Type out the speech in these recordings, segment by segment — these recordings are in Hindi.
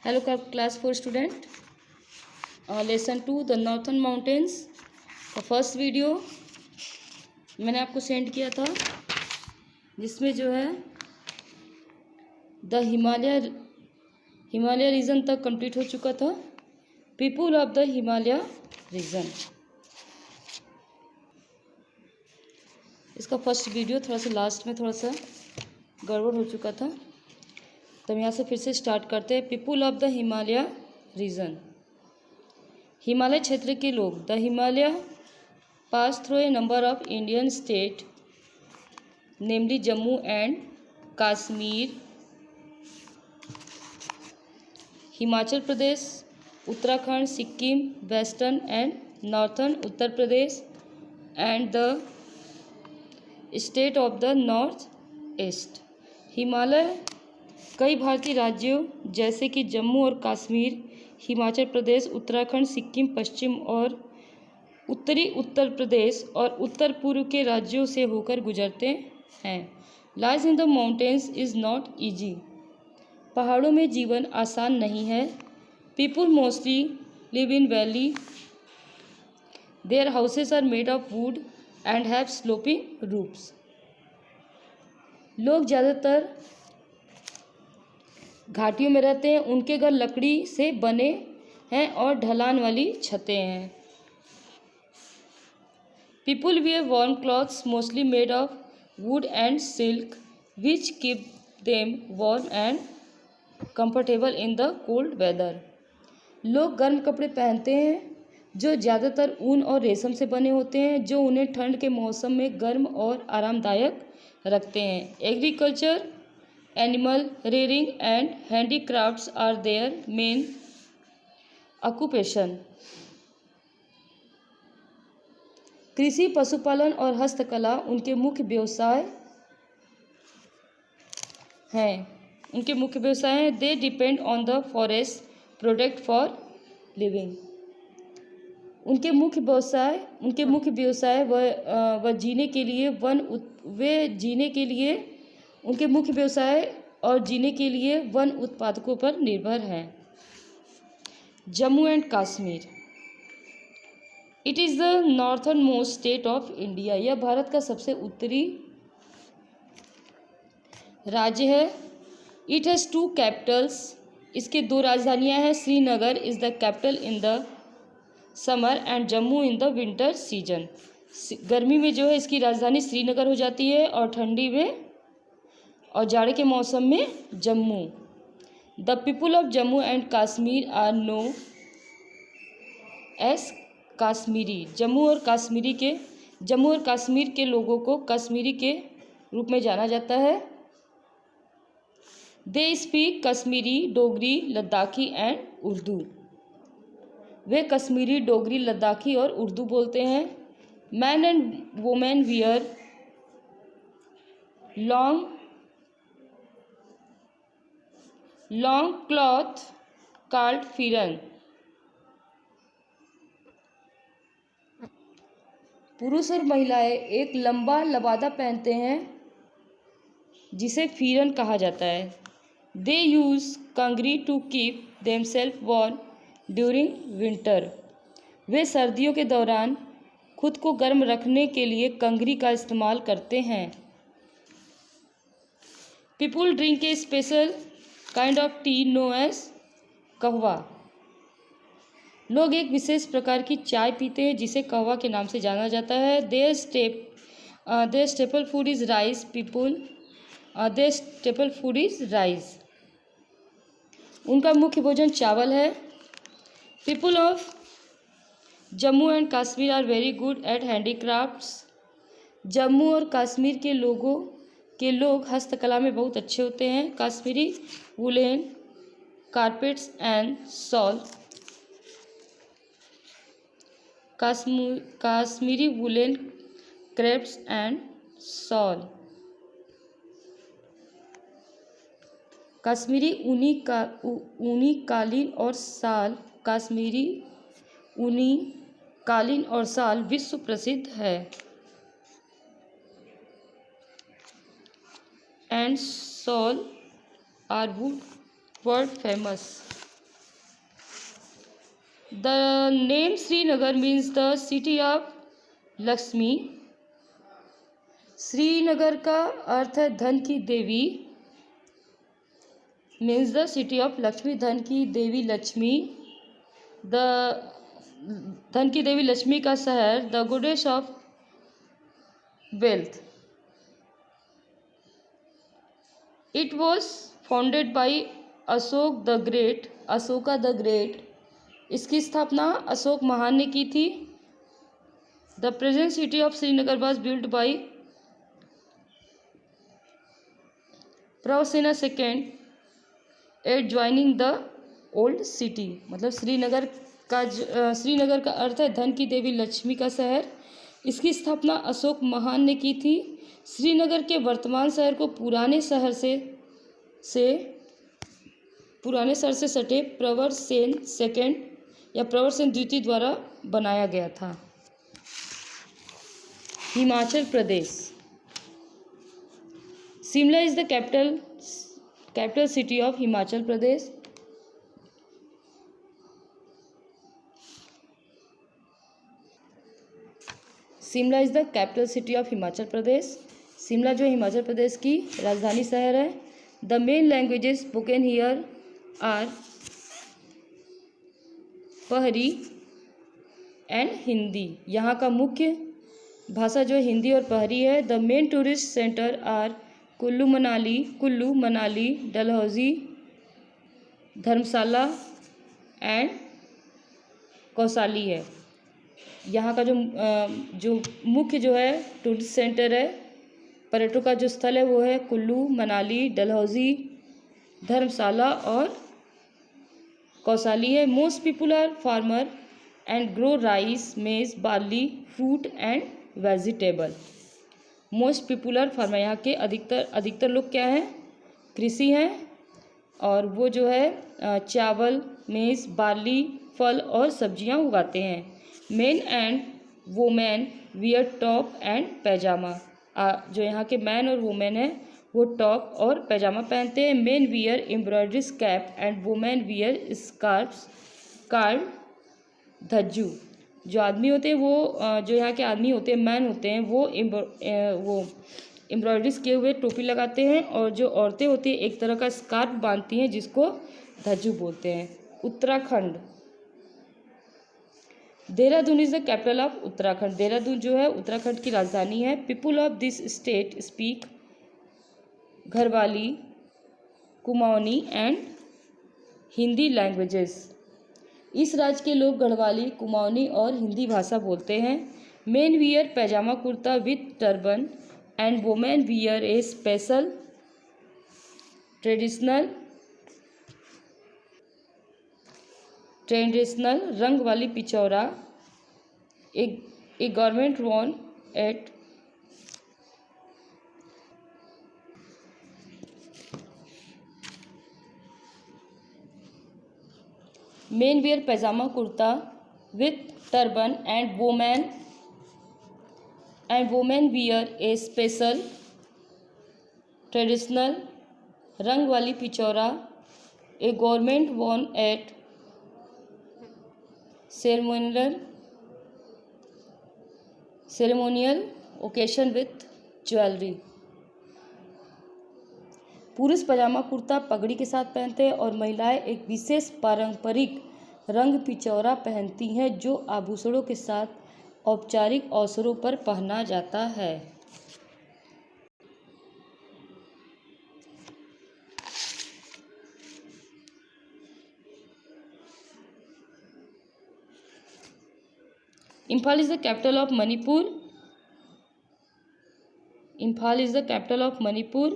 Hello class 4 student, lesson 2 the northern mountains का फर्स्ट वीडियो मैंने आपको सेंड किया था, जिसमें जो है द हिमालय रीजन तक कंप्लीट हो चुका था। People of the Himalaya region, इसका फर्स्ट वीडियो थोड़ा सा लास्ट में थोड़ा सा गड़बड़ हो चुका था, तो हम यहाँ से फिर से स्टार्ट करते हैं। People of the Himalaya region, Himalaya क्षेत्र के लोग। The Himalaya pass through a number of Indian state namely Jammu and Kashmir, Himachal Pradesh, Uttarakhand, Sikkim, western and northern Uttar Pradesh and the state of the north east. Himalaya कई भारतीय राज्यों जैसे कि जम्मू और कश्मीर, हिमाचल प्रदेश, उत्तराखंड, सिक्किम, पश्चिम और उत्तरी उत्तर प्रदेश और उत्तर पूर्व के राज्यों से होकर गुजरते हैं। Lies in the mountains is not easy, पहाड़ों में जीवन आसान नहीं है। People mostly live in valley, their houses are made of wood and have sloping roofs. लोग ज़्यादातर घाटियों में रहते हैं, उनके घर लकड़ी से बने हैं और ढलान वाली छतें हैं। People wear warm clothes mostly made of wood and silk which keep them warm and comfortable in the cold weather. लोग गर्म कपड़े पहनते हैं जो ज़्यादातर ऊन और रेशम से बने होते हैं, जो उन्हें ठंड के मौसम में गर्म और आरामदायक रखते हैं। Agriculture, animal rearing and handicrafts are their main occupation. कृषि, पशुपालन और हस्तकला उनके मुख्य व्यवसाय हैं। They depend on the forest product for living. उनके मुख्य व्यवसाय व जीने के लिए वन उत्पादकों पर निर्भर हैं। Jammu and Kashmir, it is the northern most state of India. यह भारत का सबसे उत्तरी राज्य है। इट हैज़ 2 कैपिटल्स, इसके 2 राजधानियां हैं। Srinagar is the capital in the summer and Jammu in the winter season. गर्मी में जो है इसकी राजधानी श्रीनगर हो जाती है और ठंडी में और जाड़े के मौसम में Jammu. The people of Jammu and Kashmir are known as Kashmiri. Jammu और कश्मीर के लोगों को कश्मीरी के रूप में जाना जाता है। They speak Kashmiri, Dogri, Ladakhi and Urdu. वे कश्मीरी, डोगरी, लद्दाखी और उर्दू बोलते हैं। Man and women wear long cloth called pheran. पुरुष और महिलाएं एक लंबा लबादा पहनते हैं जिसे फिरन कहा जाता है। They use kangri to keep themselves warm during winter. वे सर्दियों के दौरान खुद को गर्म रखने के लिए कंगरी का इस्तेमाल करते हैं। People drink a special kind of tea known as kahwa. लोग एक विशेष प्रकार की चाय पीते हैं जिसे कहवा के नाम से जाना जाता है। Their staple food is rice. Their staple food is rice. उनका मुख्य भोजन चावल है। People of Jammu and Kashmir are very good at handicrafts. Jammu और कश्मीर के लोग हस्तकला में बहुत अच्छे होते हैं। Kashmiri woollen carpets and shawl. Kashmiri woollen crepes and shawl. Kashmiri ऊनी कालीन और शाल। कश्मीरी ऊनी कालीन और शाल विश्व प्रसिद्ध है। And shawl are world famous. The name Srinagar means the city of Lakshmi. Srinagar का अर्थ है धन की देवी. Means the city of Lakshmi, धन की देवी लक्ष्मी. द धन की देवी लक्ष्मी का शहर. The goddess of wealth. It was founded by Ashoka the great. Ashoka the great. इसकी स्थापना अशोक महान ने की थी. The present city of Srinagar was built by Pravasena second at joining the old city. मतलब श्रीनगर का अर्थ है धन की देवी लक्ष्मी का शहर. इसकी स्थापना अशोक महान ने की थी. श्रीनगर के वर्तमान शहर को पुराने शहर से सटे प्रवरसेन सेकेंड या प्रवरसेन द्वितीय द्वारा बनाया गया था. Himachal Pradesh. Shimla is the capital city of Himachal Pradesh. Shimla is the capital city of Himachal Pradesh. Shimla जो हिमाचल प्रदेश की राजधानी शहर है. The main languages spoken here are Pahari and Hindi. यहाँ का मुख्य भाषा जो हिंदी और पहरी है. The main tourist center are Kullu Manali Dalhousie Dharamshala and Kasauli है. यहाँ का जो मुख्य जो है टूरिस्ट सेंटर है, पर्यटकों का जो स्थल है वो है कुल्लू मनाली डलहौजी धर्मशाला और कौसाली है. Most people are farmer and grow rice maize barley fruit and vegetable. Most popular farmer, यहाँ के अधिकतर लोग क्या हैं, कृषि हैं. और वो जो है चावल मेज बार्ली फल और सब्जियाँ उगाते हैं. Men and women wear top and pyjama. जो यहाँ के मैन और वुमेन हैं वो टॉप और पैजामा पहनते हैं. Men wear embroidery cap and women wear scarfs called dhaju. जो आदमी होते हैं वो जो यहाँ के आदमी होते हैं मैन होते हैं वो एम्ब्रॉयडरीज किए हुए टोपी लगाते हैं. और जो औरतें होती हैं एक तरह का स्कार्फ बांधती हैं जिसको धज्जू बोलते हैं. Uttarakhand. Dehradun is the capital of Uttarakhand. Dehradun जो है उत्तराखंड की राजधानी है. People of this state speak घरवाली कुमाऊनी एंड हिंदी लैंग्वेजेस. इस राज्य के लोग गढ़वाली कुमाऊनी और हिंदी भाषा बोलते हैं. Men wear pyjama kurta with turban and women wear a special traditional rangwali pichora. एक garment worn at men wear pyjama kurta with turban and women wear a special traditional rangwali pichora. A garment worn at ceremonial occasion with jewellery. पुरुष पजामा कुर्ता पगड़ी के साथ पहनते हैं और महिलाएं एक विशेष पारंपरिक रंग पिचौरा पहनती हैं जो आभूषणों के साथ औपचारिक अवसरों पर पहना जाता है. Imphal is the capital of Manipur. Imphal is the capital of Manipur.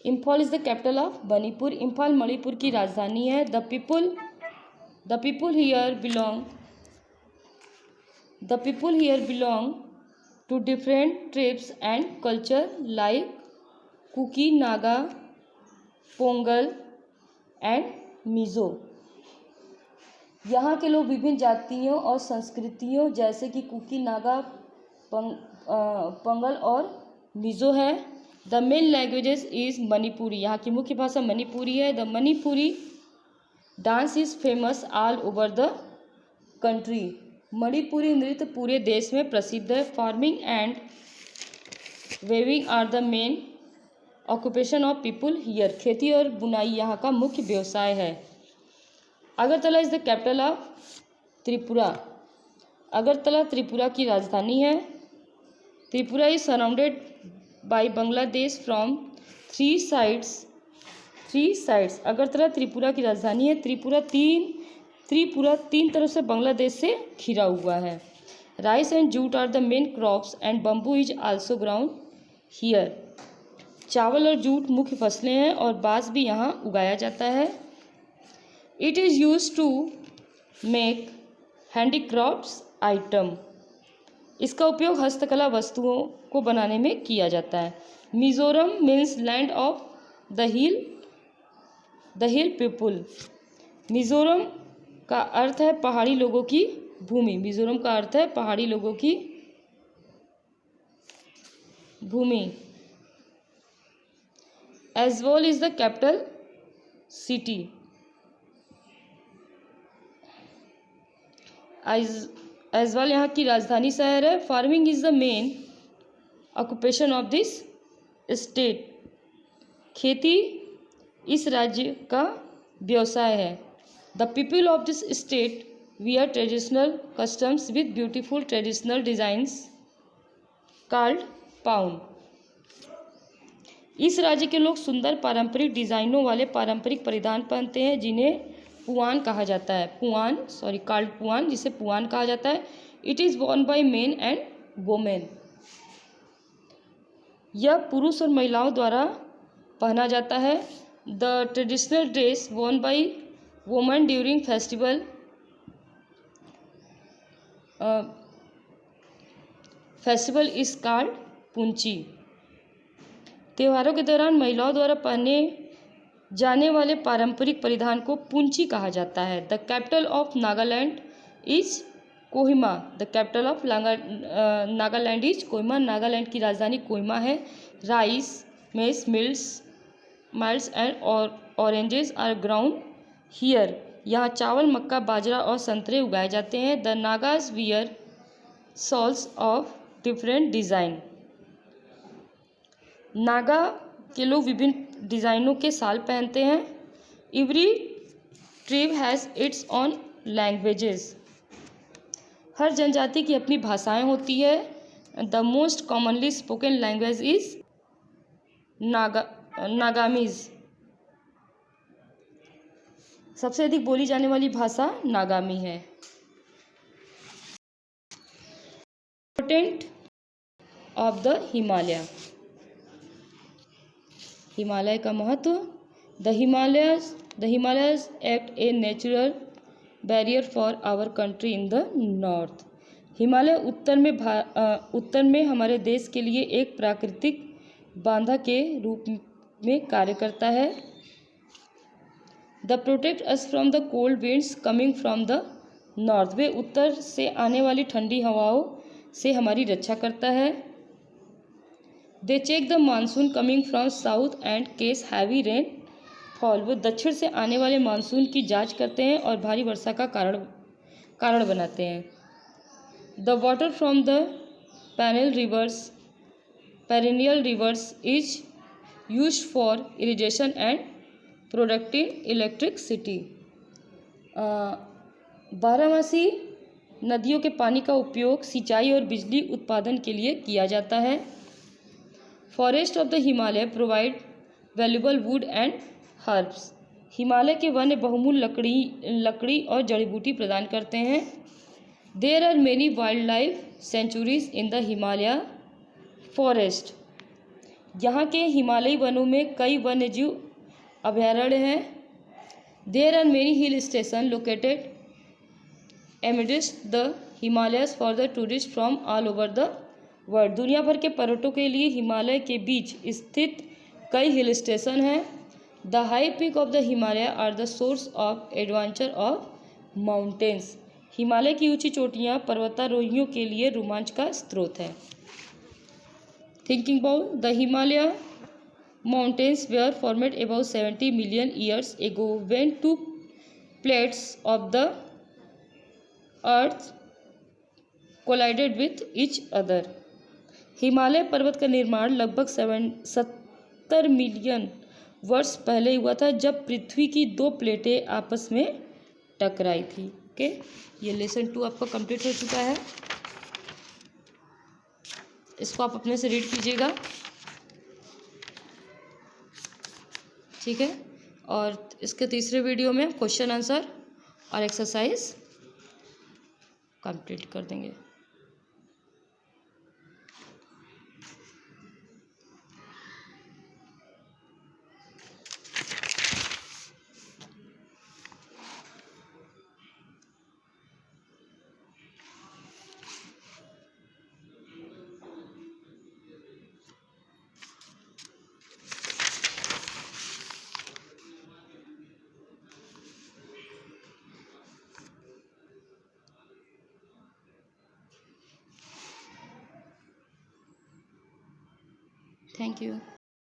Imphal is the capital of Manipur. Imphal Manipur की राजधानी है. The people here belong to different tribes and culture like Kuki Naga Pongal and Mizo. यहाँ के लोग विभिन्न जातियों और संस्कृतियों जैसे कि कुकी नागा पोंगल और मिज़ो है. The main languages is Manipuri, यहाँ की मुख्य भाषा मणिपुरी है। The Manipuri dance is famous all over the country, Manipuri नृत्य पूरे देश में प्रसिद्ध है। Farming and weaving are the main occupation of people here, खेती और बुनाई यहाँ का मुख्य व्यवसाय है। Agartala is the capital of Tripura, Agartala Tripura की राजधानी है। Tripura is surrounded by Bangladesh from three sides, Agartala Tripura की राजधानी है। त्रिपुरा तीन तरफ से बांग्लादेश से घिरा हुआ है। Rice and jute are the main crops and bamboo is also ground here, चावल और जूट मुख्य फसलें हैं और बांस भी यहाँ उगाया जाता है। It is use to make handicrafts item, इसका उपयोग हस्तकला वस्तुओं को बनाने में किया जाता है। Mizoram means land of the hill people, Mizoram का अर्थ है पहाड़ी लोगों की भूमि, मिजोरम का अर्थ है पहाड़ी लोगों की भूमि। Aizawl is the capital city, Aizawl यहाँ की राजधानी शहर है। Farming is the main occupation of this state, खेती इस राज्य का व्यवसाय है। The people of this state wear traditional costumes with beautiful traditional designs called puan, इस राज्य के लोग सुंदर पारंपरिक डिज़ाइनों वाले पारंपरिक परिधान पहनते हैं जिन्हें पुआन कहा जाता है, कॉल्ड पुआन, जिसे पुआन कहा जाता है। It is worn by men and women, यह पुरुष और महिलाओं द्वारा पहना जाता है। The traditional dress worn by women during festival is called punchi, त्योहारों के दौरान महिलाओं द्वारा पहने जाने वाले पारंपरिक परिधान को पुंची कहा जाता है। The capital of Nagaland is Kohima, the capital of Nagaland is Kohima, Nagaland की राजधानी कोहिमा है। Rice maize millets and oranges are grown here, यहाँ चावल मक्का बाजरा और संतरे उगाए जाते हैं। The Nagas wear shawls of different design, Naga के लोग विभिन्न डिज़ाइनों के शाल पहनते हैं। Every tribe has its own languages, हर जनजाति की अपनी भाषाएं होती है। The most commonly spoken language is Nagamese, सबसे अधिक बोली जाने वाली भाषा नागामी है। Important of the Himalaya, Himalaya का महत्व। The Himalayas act a natural barrier for our country in the north, Himalaya उत्तर में हमारे देश के लिए एक प्राकृतिक बाधा के रूप में कार्य करता है। They protect us from the cold winds coming from the north, वे उत्तर से आने वाली ठंडी हवाओं से हमारी रक्षा करता है। They check the monsoon coming from south and causes heavy rainfall, वो दक्षिण से आने वाले मानसून की जांच करते हैं और भारी वर्षा का कारण बनाते हैं। The water from the perennial reverse is used for irrigation and productive electricity, बारहमासी नदियों के पानी का उपयोग सिंचाई और बिजली उत्पादन के लिए किया जाता है। Forest of the Himalaya provide valuable would and herbs, Himalaya के वन बहुमूल्य लकड़ी और जड़ी बूटी प्रदान करते हैं। There are many wildlife sanctuaries in the Himalaya forest, यहाँ के हिमालयी वनों में कई वन्यजीव अभयारण्य हैं। There are many hill station located amidst the Himalayas for the tourist from all over the world, दुनिया भर के पर्यटकों के लिए हिमालय के बीच स्थित कई हिल स्टेशन हैं। The high peak of the Himalaya are the source of adventure of mountains, Himalaya की ऊंची चोटियाँ पर्वतारोहियों के लिए रोमांच का स्रोत है। Thinking about the Himalaya mountains were formed about 70 million years ago when two plates of the earth collided with each other. Himalaya पर्वत का निर्माण लगभग 70 मिलियन वर्ष पहले हुआ था जब पृथ्वी की दो प्लेटें आपस में टकराई थी। ओके, ये लेसन 2 आपका कंप्लीट हो चुका है। इसको आप अपने से रीड कीजिएगा, ठीक है। और इसके तीसरे वीडियो में क्वेश्चन आंसर और एक्सरसाइज कंप्लीट कर देंगे। Thank you.